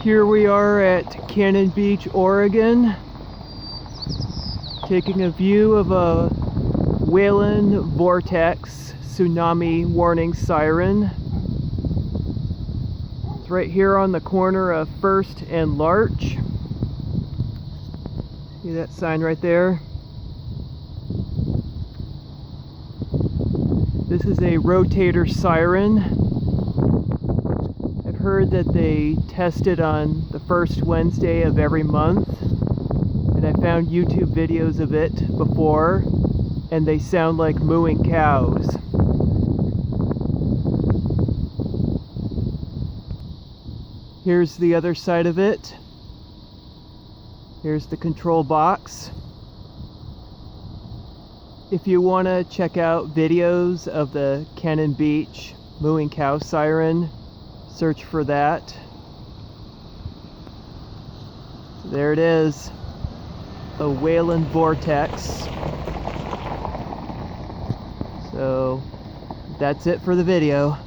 Here we are at Cannon Beach, Oregon, taking a view of a Whelen vortex tsunami warning siren. It's right here on the corner of First and Larch. See that sign right there? This is a rotator siren. I've heard that they test it on the first Wednesday of every month, and I found YouTube videos of it before, and they sound like mooing cows. Here's the other side of it. Here's the control box. If you want to check out videos of the Cannon Beach mooing cow siren, search for that. So there it is, the Whelen vortex. So that's it for the video.